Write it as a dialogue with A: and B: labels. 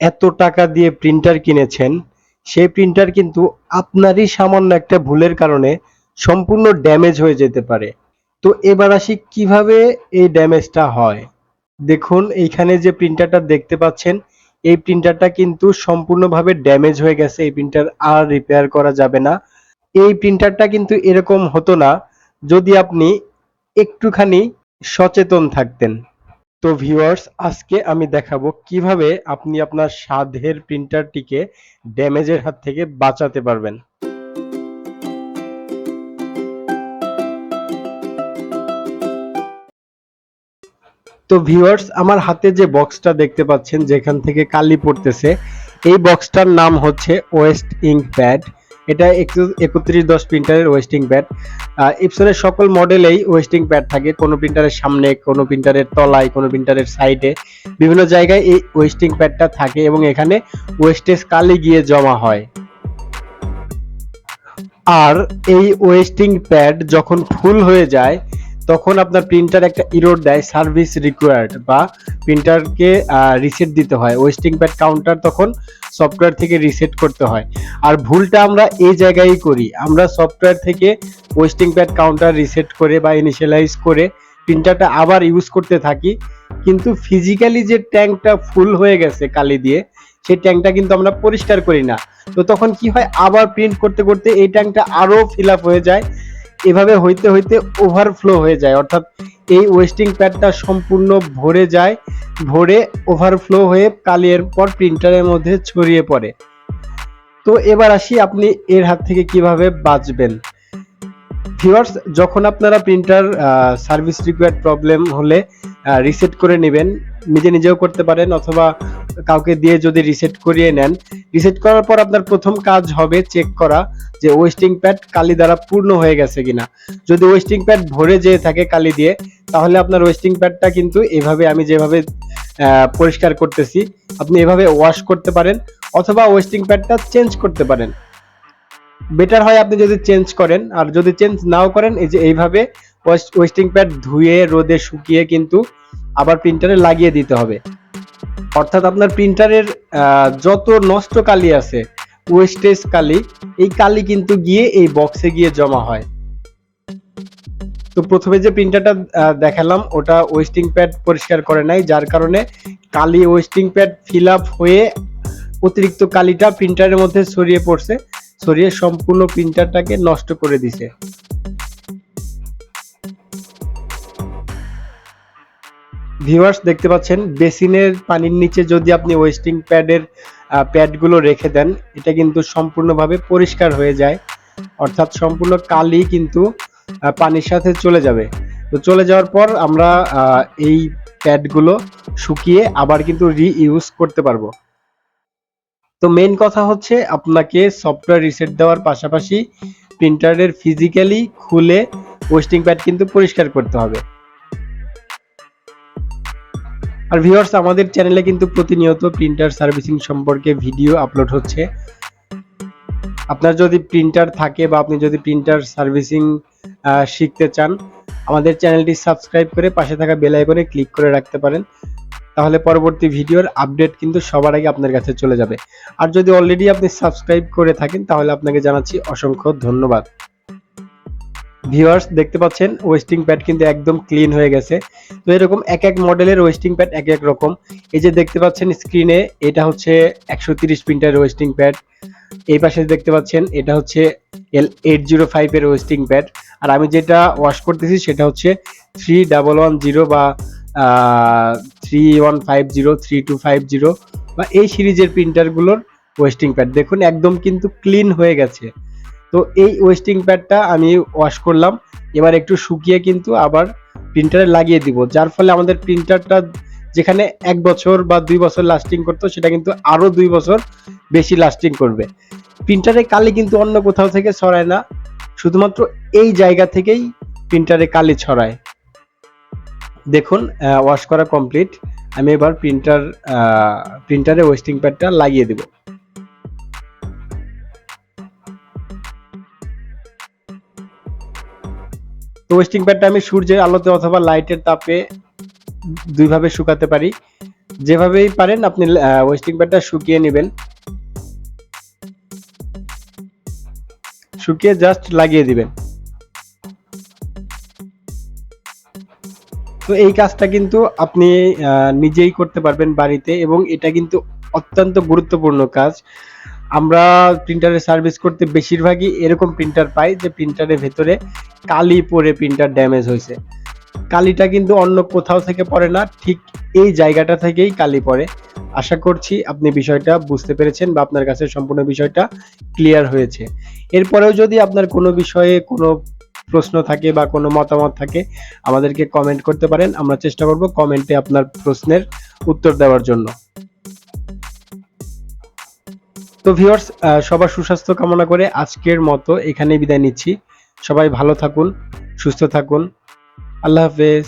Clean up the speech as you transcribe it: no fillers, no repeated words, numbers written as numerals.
A: এত টাকা দিয়ে প্রিন্টার কিনেছেন, সেই প্রিন্টার কিন্তু আপনারই সামান্য একটা ভুলের কারণে সম্পূর্ণ ড্যামেজ হয়ে যেতে পারে। তো এবার আসি কিভাবে এই ড্যামেজটা হয়। দেখুন এইখানে যে প্রিন্টারটা দেখতে পাচ্ছেন, এই প্রিন্টারটা কিন্তু সম্পূর্ণভাবে ড্যামেজ হয়ে গেছে। এই প্রিন্টার আর রিপেয়ার করা যাবে না। এই প্রিন্টারটা কিন্তু এরকম হতো না যদি আপনি একটুখানি সচেতন থাকতেন। তো ভিউয়ার্স, আজকে আমি দেখাবো কিভাবে আপনি আপনার সাধ্যের প্রিন্টারটিকে ড্যামেজের হাত থেকে বাঁচাতে পারবেন। তো ভিউয়ার্স, আমার হাতে যে বক্সটা দেখতে পাচ্ছেন যেখান থেকে কালি পড়তেছে, এই বক্সটার নাম হচ্ছে ওয়েস্ট ইঙ্ক প্যাড। এটা 3110 প্রিন্টারের ওয়েস্টিং প্যাড। এপসনের সকল মডেলেই ওয়েস্টিং প্যাড থাকে, কোনো প্রিন্টারের সামনে, কোনো প্রিন্টারের তলায়, কোনো প্রিন্টারের সাইডে, বিভিন্ন জায়গায় এই ওয়েস্টিং প্যাডটা থাকে এবং এখানে ওয়েস্টেজ কালি গিয়ে জমা হয়। আর এই ওয়েস্টিং প্যাড যখন ফুল হয়ে যায় তখন আপনার প্রিন্টার একটা ইরর দেয়, সার্ভিস রিকোয়ার্ড, বা প্রিন্টারকে রিসেট দিতে হয়। ওয়েস্টিং প্যাড কাউন্টার তখন সফটওয়্যার থেকে রিসেট করতে হয়। আর ভুলটা আমরা এই জায়গায় করি, আমরা সফটওয়্যার থেকে ওয়েস্টিং প্যাড কাউন্টার রিসেট করে বা ইনিশিয়ালাইজ করে প্রিন্টারটা আবার ইউজ করতে থাকি, কিন্তু ফিজিক্যালি যে ট্যাঙ্কটা ফুল হয়ে গেছে কালি দিয়ে, সেই ট্যাঙ্কটা কিন্তু আমরা পরিষ্কার করি না। তো তখন কি হয়, আবার প্রিন্ট করতে করতে এই ট্যাঙ্কটা আরো ফিল আপ হয়ে যায়, এভাবে হইতে হইতে ওভারফ্লো হয়ে যায়, অর্থাৎ এই ওয়েস্টিং প্যাডটা সম্পূর্ণ ভরে যায়, ভরে ওভারফ্লো হয়ে কালির পর প্রিন্টারের মধ্যে ছড়িয়ে পড়ে। তো এবার আসি আপনি এর হাত থেকে কিভাবে বাঁচবেন। ভিউয়ার্স, যখন আপনারা প্রিন্টার সার্ভিস রিকোয়ার্ড প্রবলেম হলে রিসেট করে নেবেন, নিজেও করতে পারেন অথবা কাউকে দিয়ে যদি রিসেট করিয়ে নেন, রিসেট করার পর আপনার প্রথম কাজ হবে চেক করা যে ওয়েস্টিং প্যাড কালি দ্বারা পূর্ণ হয়ে গেছে কিনা। যদি ওয়েস্টিং প্যাড ভরে যেয়ে থাকে কালি দিয়ে, তাহলে আপনার ওয়েস্টিং প্যাডটা কিন্তু এভাবে আমি যেভাবে পরিষ্কার করতেছি, আপনি এভাবে ওয়াশ করতে পারেন অথবা ওয়েস্টিং প্যাডটা চেঞ্জ করতে পারেন। বেটার হয় আপনি যদি চেঞ্জ করেন, আর যদি চেঞ্জ নাও করেন, এই যে এইভাবে ওয়েস্টিং প্যাড ধুয়ে রোদে শুকিয়ে কিন্তু আবার প্রিন্টারে লাগিয়ে দিতে হবে। অর্থাৎ আপনার প্রিন্টারের যত নষ্ট কালি আছে, ওয়েস্টেজ কালি, এই কালি কিন্তু গিয়ে এই বক্সে গিয়ে জমা হয়। তো প্রথমে যে প্রিন্টারটা দেখালাম ওটা ওয়েস্টিং প্যাড পরিষ্কার করে নাই, যার কারণে কালি ওয়েস্টিং প্যাড ফিল আপ হয়ে অতিরিক্ত কালিটা প্রিন্টারের মধ্যে ছড়িয়ে পড়ছে, ছড়িয়ে সম্পূর্ণ প্রিন্টারটাকে নষ্ট করে দিছে। ভিউয়ার্স, দেখতে পাচ্ছেন বেসিনের পানির নিচে যদি আপনি ওয়েস্টিং প্যাডের প্যাডগুলো রেখে দেন, এটা কিন্তু সম্পূর্ণভাবে পরিষ্কার হয়ে যায়, অর্থাৎ সম্পূর্ণ কালি কিন্তু পানির সাথে চলে যাবে। তো চলে যাওয়ার পর আমরা এই প্যাডগুলো শুকিয়ে আবার কিন্তু রিইউজ করতে পারবো। তো মেইন কথা হচ্ছে আপনাকে সফটওয়্যার রিসেট দেওয়ার পাশাপাশি প্রিন্টারের ফিজিক্যালি খুলে ওয়েস্টিং প্যাড কিন্তু পরিষ্কার করতে হবে। আর ভিউয়ার্স, আমাদের চ্যানেলে কিন্তু প্রতিনিয়ত প্রিন্টার সার্ভিসিং সম্পর্কে ভিডিও আপলোড হচ্ছে। আপনার যদি প্রিন্টার থাকে বা আপনি যদি প্রিন্টার সার্ভিসিং শিখতে চান, আমাদের চ্যানেলটি সাবস্ক্রাইব করে পাশে থাকা বেল আইকনে ক্লিক করে রাখতে পারেন, তাহলে পরবর্তী ভিডিওর আপডেট কিন্তু সবার আগে আপনার কাছে চলে যাবে। আর যদি অলরেডি আপনি সাবস্ক্রাইব করে থাকেন তাহলে আপনাকে জানাচ্ছি অসংখ্য ধন্যবাদ। ভিউয়ার্স, দেখতে পাচ্ছেন ওয়েস্টিং প্যাড কিন্তু একদম ক্লিন হয়ে গেছে। তো এরকম এক এক মডেলের ওয়েস্টিং প্যাড এক এক রকম। এই যে দেখতে পাচ্ছেন স্ক্রিনে, এটা হচ্ছে 130 প্রিন্টারের ওয়েস্টিং প্যাড। এই পাশে দেখতে পাচ্ছেন এটা হচ্ছে L805 এর ওয়েস্টিং প্যাড। আর আমি যেটা ওয়াশ করতেছি সেটা হচ্ছে 3110 বা 3150, 3250 বা এই সিরিজের প্রিন্টারগুলোর ওয়েস্টিং প্যাড। দেখুন একদম কিন্তু ক্লিন হয়ে গেছে। তো এই ওয়েস্টিং প্যাডটা আমি ওয়াশ করলাম, এবার একটু শুকিয়ে কিন্তু আবার প্রিন্টারে লাগিয়ে দিব, যার ফলে আমাদের প্রিন্টারটা যেখানে 1 বছর বা 2 বছর লাস্টিং করতো সেটা কিন্তু আরো 2 বছর বেশি লাস্টিং করবে। প্রিন্টারে কালি কিন্তু অন্য কোথাও থেকে ছড়ায় না, শুধুমাত্র এই জায়গা থেকেই প্রিন্টারে কালি ছড়ায়। দেখুন ওয়াশ করা কমপ্লিট, আমি এবার প্রিন্টারে ওয়েস্টিং প্যাডটা লাগিয়ে দিব। তো ওয়েস্টিং প্যাডটা আমি সূর্যের আলোতে অথবা লাইটের তাপে দুইভাবে শুকাতে পারি। যেভাবেই পারেন আপনি ওয়েস্টিং প্যাডটা শুকিয়ে নেবেন, শুকিয়ে জাস্ট লাগিয়ে দিবেন। তো এই কাজটা কিন্তু আপনি নিজেই করতে পারবেন বাড়িতে, এবং এটা কিন্তু অত্যন্ত গুরুত্বপূর্ণ কাজ। আমরা প্রিন্টারের সার্ভিস করতে বেশিরভাগই এরকম প্রিন্টার পাই যে প্রিন্টারের ভেতরে কালি পড়ে প্রিন্টার ড্যামেজ হয়েছে। কালিটা কিন্তু অন্য কোথাও থেকে পড়ে না, ঠিক এই জায়গাটা থেকেই কালি পড়ে। আশা করছি আপনি বিষয়টা বুঝতে পেরেছেন বা আপনার কাছে সম্পূর্ণ বিষয়টা ক্লিয়ার হয়েছে। এরপরেও যদি আপনার কোনো বিষয়ে কোনো প্রশ্ন থাকে বা কোনো মতামত থাকে, আমাদেরকে কমেন্ট করতে পারেন। আমরা চেষ্টা করব কমেন্টে আপনার প্রশ্নের উত্তর দেওয়ার জন্য। তো ভিউয়ার্স, সবার সুস্বাস্থ্য কামনা করে আজকের মতো এখানেই বিদায় নিচ্ছি। সবাই ভালো থাকুন, সুস্থ থাকুন। আল্লাহ হাফেজ।